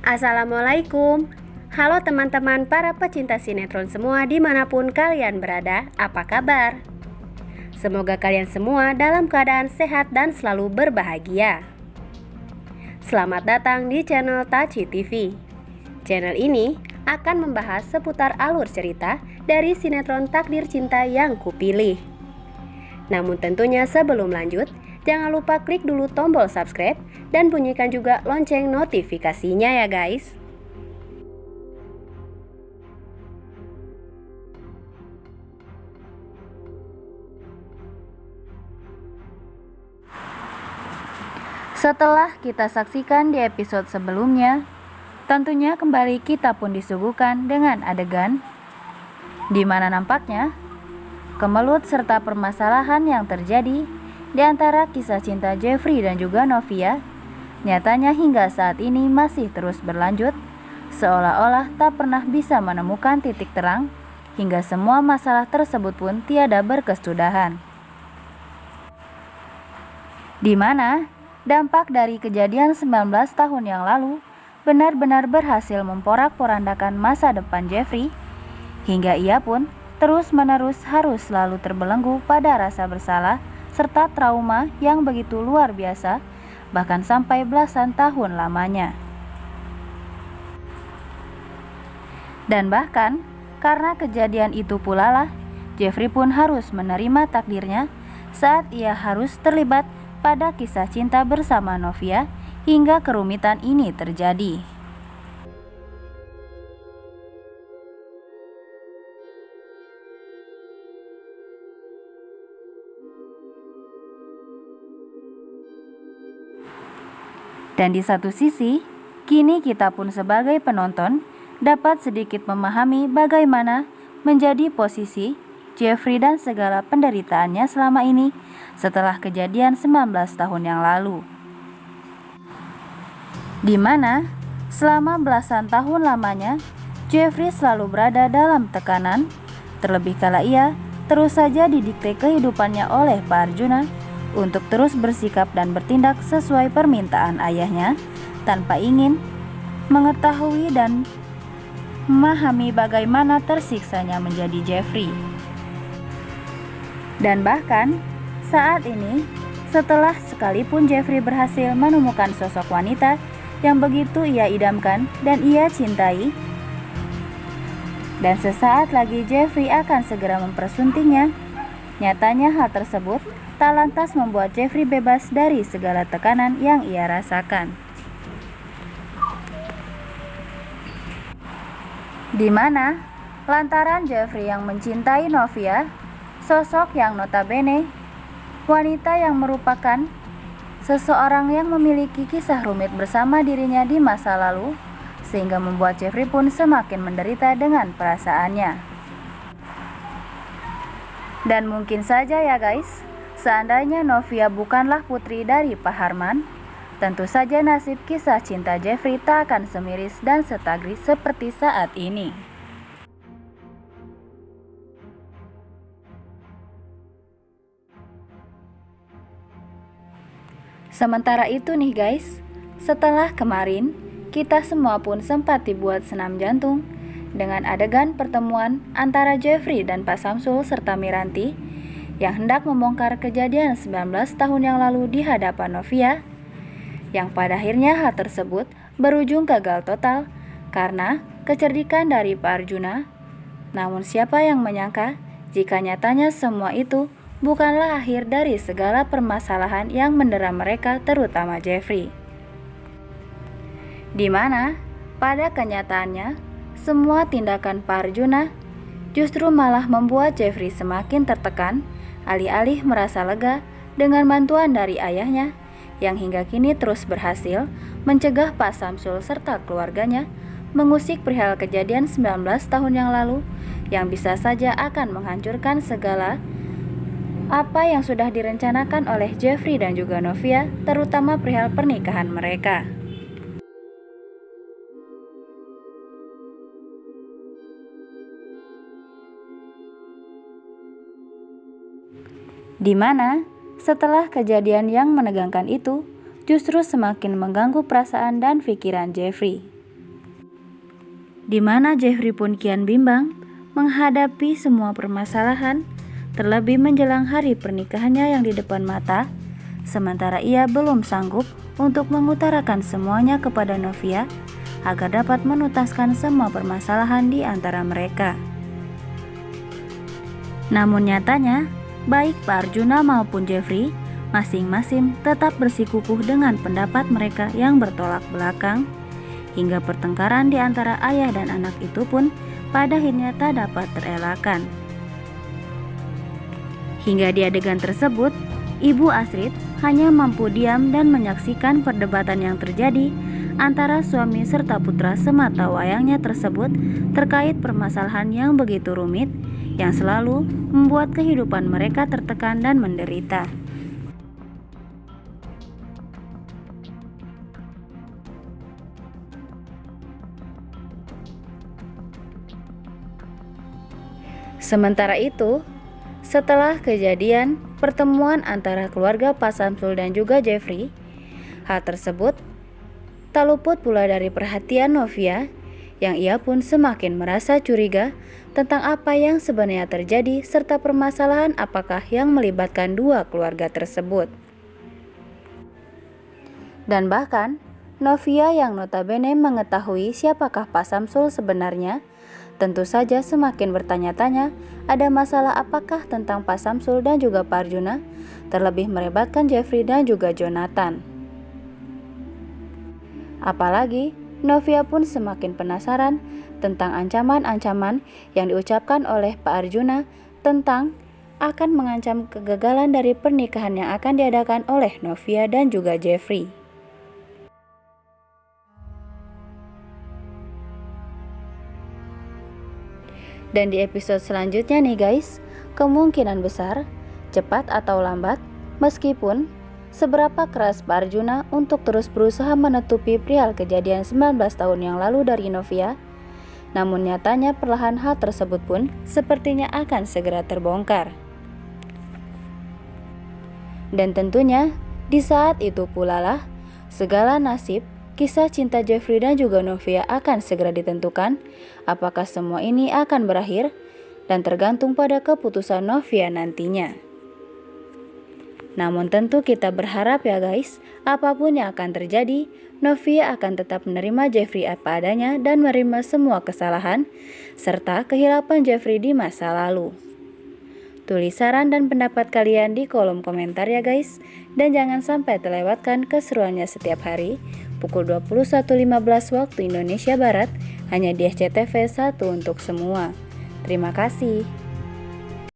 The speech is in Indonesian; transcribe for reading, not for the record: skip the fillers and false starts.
Assalamualaikum. Halo teman-teman para pecinta sinetron semua dimanapun kalian berada, apa kabar? Semoga kalian semua dalam keadaan sehat dan selalu berbahagia. Selamat datang di channel Taci TV. Channel ini akan membahas seputar alur cerita dari sinetron Takdir Cinta yang Kupilih. Namun tentunya sebelum lanjut, jangan lupa klik dulu tombol subscribe dan bunyikan juga lonceng notifikasinya ya guys. Setelah kita saksikan di episode sebelumnya, tentunya kembali kita pun disuguhkan dengan adegan di mana nampaknya kemelut serta permasalahan yang terjadi di antara kisah cinta Jeffrey dan juga Novia nyatanya hingga saat ini masih terus berlanjut, seolah-olah tak pernah bisa menemukan titik terang hingga semua masalah tersebut pun tiada berkesudahan. Di mana dampak dari kejadian 19 tahun yang lalu benar-benar berhasil memporak-porandakan masa depan Jeffrey, hingga ia pun terus-menerus harus selalu terbelenggu pada rasa bersalah serta trauma yang begitu luar biasa, bahkan sampai belasan tahun lamanya. Dan bahkan karena kejadian itu pula lah, Jeffrey pun harus menerima takdirnya saat ia harus terlibat pada kisah cinta bersama Novia hingga kerumitan ini terjadi. Dan di satu sisi, kini kita pun sebagai penonton dapat sedikit memahami bagaimana menjadi posisi Jeffrey dan segala penderitaannya selama ini setelah kejadian 19 tahun yang lalu. Di mana selama belasan tahun lamanya Jeffrey selalu berada dalam tekanan, terlebih kala ia terus saja didikte kehidupannya oleh Pak Arjuna untuk terus bersikap dan bertindak sesuai permintaan ayahnya tanpa ingin mengetahui dan memahami bagaimana tersiksanya menjadi Jeffrey. Dan bahkan saat ini, setelah sekalipun Jeffrey berhasil menemukan sosok wanita yang begitu ia idamkan dan ia cintai, dan sesaat lagi Jeffrey akan segera mempersuntingnya, nyatanya hal tersebut tak lantas membuat Jeffrey bebas dari segala tekanan yang ia rasakan. Di mana lantaran Jeffrey yang mencintai Novia, sosok yang notabene wanita yang merupakan seseorang yang memiliki kisah rumit bersama dirinya di masa lalu, sehingga membuat Jeffrey pun semakin menderita dengan perasaannya. Dan mungkin saja ya guys, seandainya Novia bukanlah putri dari Pak Harman, tentu saja nasib kisah cinta Jeffrey tak akan semiris dan setagris seperti saat ini. Sementara itu nih guys, setelah kemarin kita semua pun sempat dibuat senam jantung dengan adegan pertemuan antara Jeffrey dan Pak Samsul serta Miranti yang hendak membongkar kejadian 19 tahun yang lalu di hadapan Novia, yang pada akhirnya hal tersebut berujung gagal total karena kecerdikan dari Pak Arjuna. Namun siapa yang menyangka jika nyatanya semua itu bukanlah akhir dari segala permasalahan yang mendera mereka, terutama Jeffrey. Di mana pada kenyataannya semua tindakan Pak Arjuna justru malah membuat Jeffrey semakin tertekan, alih-alih merasa lega dengan bantuan dari ayahnya yang hingga kini terus berhasil mencegah Pak Samsul serta keluarganya mengusik perihal kejadian 19 tahun yang lalu yang bisa saja akan menghancurkan segala apa yang sudah direncanakan oleh Jeffrey dan juga Novia, terutama perihal pernikahan mereka. Di mana setelah kejadian yang menegangkan itu justru semakin mengganggu perasaan dan pikiran Jeffrey. di mana Jeffrey pun kian bimbang menghadapi semua permasalahan, terlebih menjelang hari pernikahannya yang di depan mata, sementara ia belum sanggup untuk mengutarakan semuanya kepada Novia agar dapat menuntaskan semua permasalahan di antara mereka. Namun nyatanya, baik Pak Arjuna maupun Jeffrey masing-masing tetap bersikukuh dengan pendapat mereka yang bertolak belakang, hingga pertengkaran di antara ayah dan anak itu pun pada akhirnya tak dapat terelakkan. Hingga di adegan tersebut, Ibu Astrid hanya mampu diam dan menyaksikan perdebatan yang terjadi antara suami serta putra semata wayangnya tersebut terkait permasalahan yang begitu rumit yang selalu membuat kehidupan mereka tertekan dan menderita. Sementara itu, setelah kejadian pertemuan antara keluarga Pak Samsul dan juga Jeffrey, hal tersebut tak luput pula dari perhatian Novia, yang ia pun semakin merasa curiga tentang apa yang sebenarnya terjadi serta permasalahan apakah yang melibatkan dua keluarga tersebut. Dan bahkan, Novia yang notabene mengetahui siapakah Pak Samsul sebenarnya, tentu saja semakin bertanya-tanya ada masalah apakah tentang Pak Samsul dan juga Pak Arjuna, terlebih melibatkan Jeffrey dan juga Jonathan. Apalagi Novia pun semakin penasaran tentang ancaman-ancaman yang diucapkan oleh Pak Arjuna tentang akan mengancam kegagalan dari pernikahan yang akan diadakan oleh Novia dan juga Jeffrey. Dan di episode selanjutnya nih guys, kemungkinan besar, cepat atau lambat, meskipun seberapa keras Pak Arjuna untuk terus berusaha menutupi perihal kejadian 19 tahun yang lalu dari Novia, namun nyatanya perlahan hal tersebut pun sepertinya akan segera terbongkar. Dan tentunya di saat itu pula lah segala nasib kisah cinta Jeffrey dan juga Novia akan segera ditentukan. Apakah semua ini akan berakhir dan tergantung pada keputusan Novia nantinya. Namun tentu kita berharap ya guys, apapun yang akan terjadi, Novia akan tetap menerima Jeffrey apa adanya dan menerima semua kesalahan serta kehilapan Jeffrey di masa lalu. Tulis saran dan pendapat kalian di kolom komentar ya guys. Dan jangan sampai terlewatkan keseruannya setiap hari pukul 21.15 waktu Indonesia Barat hanya di SCTV 1 untuk semua. Terima kasih.